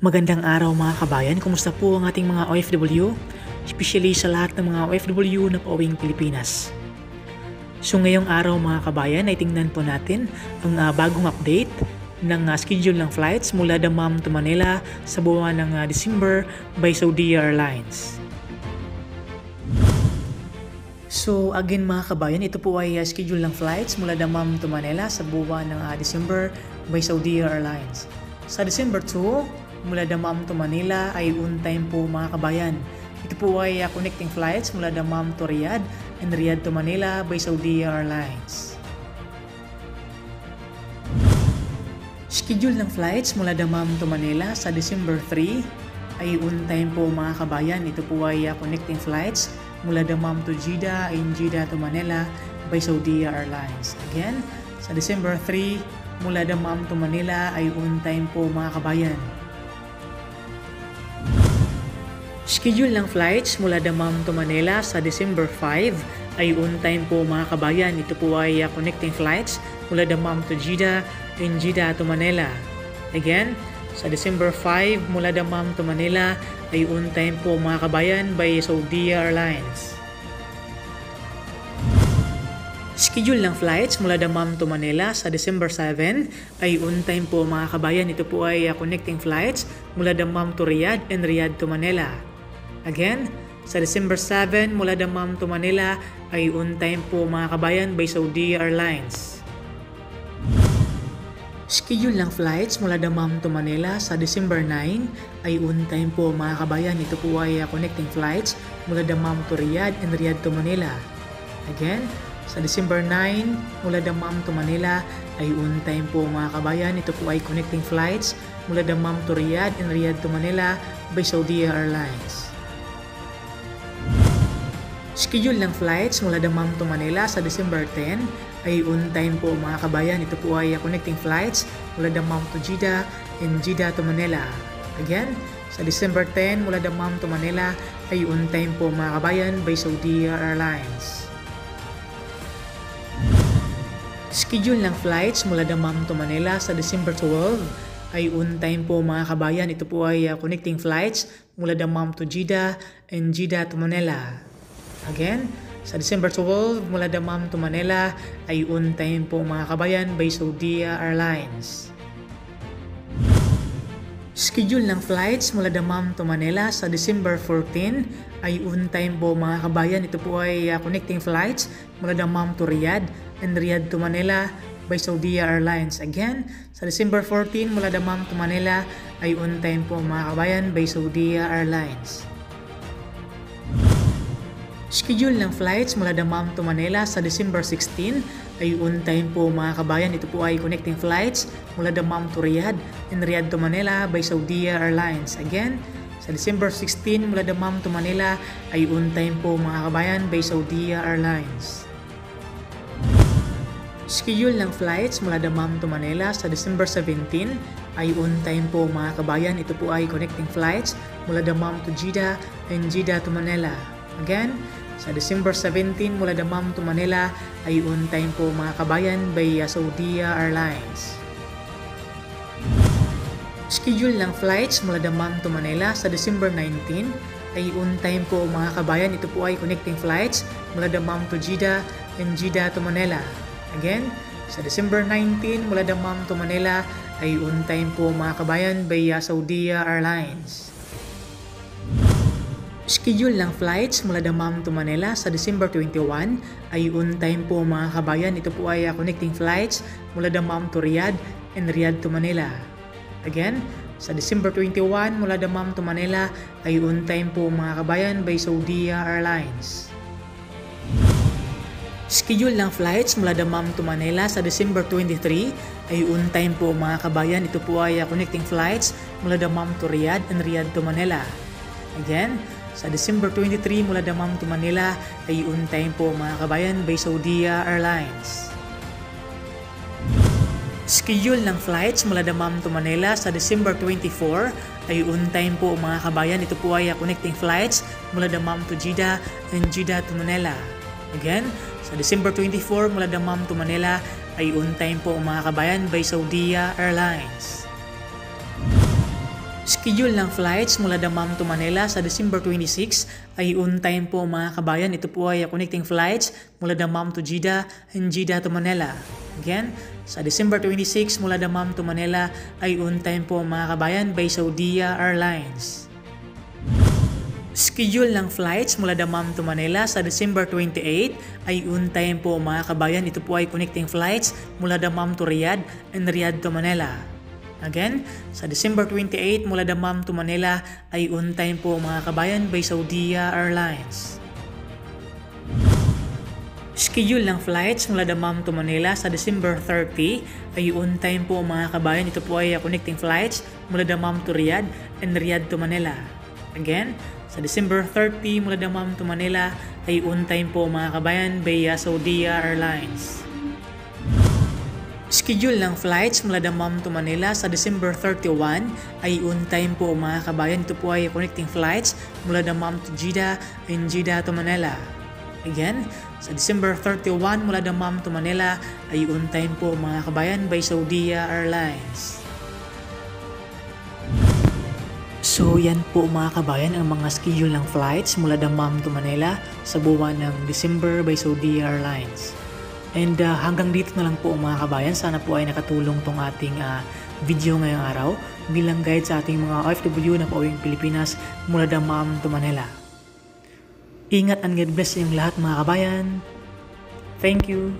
Magandang araw mga kabayan, kumusta po ang ating mga OFW? Especially sa lahat ng mga OFW na pauwing Pilipinas. So ngayong araw mga kabayan ay tingnan po natin ang bagong update ng schedule ng flights mula Dammam to Manila sa buwan ng December by Saudi Airlines. So again mga kabayan, ito po ay schedule ng flights mula Dammam to Manila sa buwan ng December by Saudi Airlines. Sa December 2, mula Dammam to Manila ay on time po mga kabayan. Ito po ay connecting flights mula Dammam to Riyadh and Riyadh to Manila by Saudi Airlines. Schedule ng flights mula Dammam to Manila sa December 3 ay on time po mga kabayan. Ito po ay connecting flights mula Dammam to Jeddah and Jeddah to Manila by Saudi Airlines. Again, sa December 3 mula Dammam to Manila ay on time po mga kabayan. Schedule ng flights mula Dammam to Manila sa December 5 ay on time po mga kabayan. Ito po ay connecting flights mula Dammam to Jeddah and Jeddah to Manila. Again, sa December 5 mula Dammam to Manila ay on time po mga kabayan by Saudi Airlines. Schedule ng flights mula Dammam to Manila sa December 7 ay on time po mga kabayan. Ito po ay connecting flights mula Dammam to Riyadh and Riyadh to Manila. Again, sa December 7 mula Dammam to Manila ay on time po mga kabayan by Saudi Airlines. Schedule ng flights mula Dammam to Manila sa December 9 ay on time po mga kabayan. Ito po ay connecting flights mula Dammam to Riyadh and Riyadh to Manila. Again, sa December 9 mula Dammam to Manila ay on time po mga kabayan. Ito po ay connecting flights mula Dammam to Riyadh and Riyadh to Manila by Saudi Airlines. Schedule ng flights mula Dammam to Manila sa December 10 ay on time po mga kabayan. Ito po ay connecting flights mula Dammam to Jeddah and Jeddah to Manila. Again, sa December 10 mula Dammam to Manila ay on time po mga kabayan by Saudi Airlines. Schedule ng flights mula Dammam to Manila sa December 12 ay on time po mga kabayan. Ito po ay connecting flights mula Dammam to Jeddah and Jeddah to Manila. Again, sa December 12 mula Dammam to Manila ay on time po mga kabayan by Saudi Airlines. Schedule ng flights mula Dammam to Manila sa December 14 ay on time po mga kabayan. Ito po ay connecting flights mula Dammam to Riyadh and Riyadh to Manila by Saudi Airlines. Again, sa December 14 mula Dammam to Manila ay on time po mga kabayan by Saudi Airlines. Schedule ng flights mula Dammam to Manila sa December 16 ay on time po mga kabayan. Ito po ay connecting flights mula Dammam to Riyadh and Riyadh to Manila by Saudi Airlines. Again, sa December 16 mula Dammam to Manila ay on time po mga kabayan by Saudi Airlines. Schedule ng flights mula Dammam to Manila sa December 17 ay on time po mga kabayan. Ito po ay connecting flights mula Dammam to Jeddah and Jeddah to Manila. Again, sa December 17 mula Dammam to Manila ay on time po mga kabayan by Saudi Airlines. Schedule ng flights mula Dammam to Manila sa December 19 ay on time po mga kabayan. Ito po ay connecting flights mula Dammam to Jeddah and Jeddah to Manila. Again, sa December 19 mula Dammam to Manila ay on time po mga kabayan by Saudi Airlines. Schedule ng flights mula Dammam to Manila sa December 21 ay on time po mga kabayan. Ito po ay connecting flights mula Dammam to Riyadh and Riyadh to Manila. Again, sa December 21 mula Dammam to Manila ay on time po mga kabayan by Saudi Airlines. Schedule ng flights mula Dammam to Manila sa December 23 ay on time po mga kabayan. Ito po ay connecting flights mula Dammam to Riyadh and Riyadh to Manila. Again, sa December 23 mula Dammam to Manila ay on time po mga kabayan by Saudi Airlines. Schedule ng flights mula Dammam to Manila sa December 24 ay on time po mga kabayan. Ito po ay connecting flights mula Dammam to Jeddah and Jeddah to Manila. Again, sa December 24 mula Dammam to Manila ay on time po mga kabayan by Saudi Airlines. Schedule ng flights mula Dammam to Manila sa December 26 ay on time po mga kabayan. Ito po ay connecting flights mula Dammam to Jeddah and Jeddah to Manila. Again, sa December 26 mula Dammam to Manila ay on time po mga kabayan by Saudia Airlines. Schedule ng flights mula Dammam to Manila sa December 28 ay on time po mga kabayan. Ito po ay connecting flights mula Dammam to Riyadh and Riyadh to Manila. Again, sa December 28 mula Dammam to Manila ay on time po mga kabayan by Saudia Airlines. Schedule ng flights mula Dammam to Manila sa December 30 ay on time po mga kabayan. Ito po ay connecting flights mula Dammam to Riyadh and Riyadh to Manila. Again, sa December 30 mula Dammam to Manila ay on time po mga kabayan by Saudia Airlines. Schedule ng flights mula Dammam to Manila sa December 31 ay on time po mga kabayan. Ito po ay connecting flights mula Dammam to Jeddah and Jeddah to Manila. Again, sa December 31 mula Dammam to Manila ay on time po mga kabayan by Saudia Airlines. So yan po mga kabayan ang mga schedule ng flights mula Dammam to Manila sa buwan ng December by Saudia Airlines. And hanggang dito na lang po mga kabayan. Sana po ay nakatulong tong ating video ngayong araw bilang guide sa ating mga OFW na pauwing Pilipinas mula Dammam to Manila. Ingat and God bless yung lahat mga kabayan. Thank you.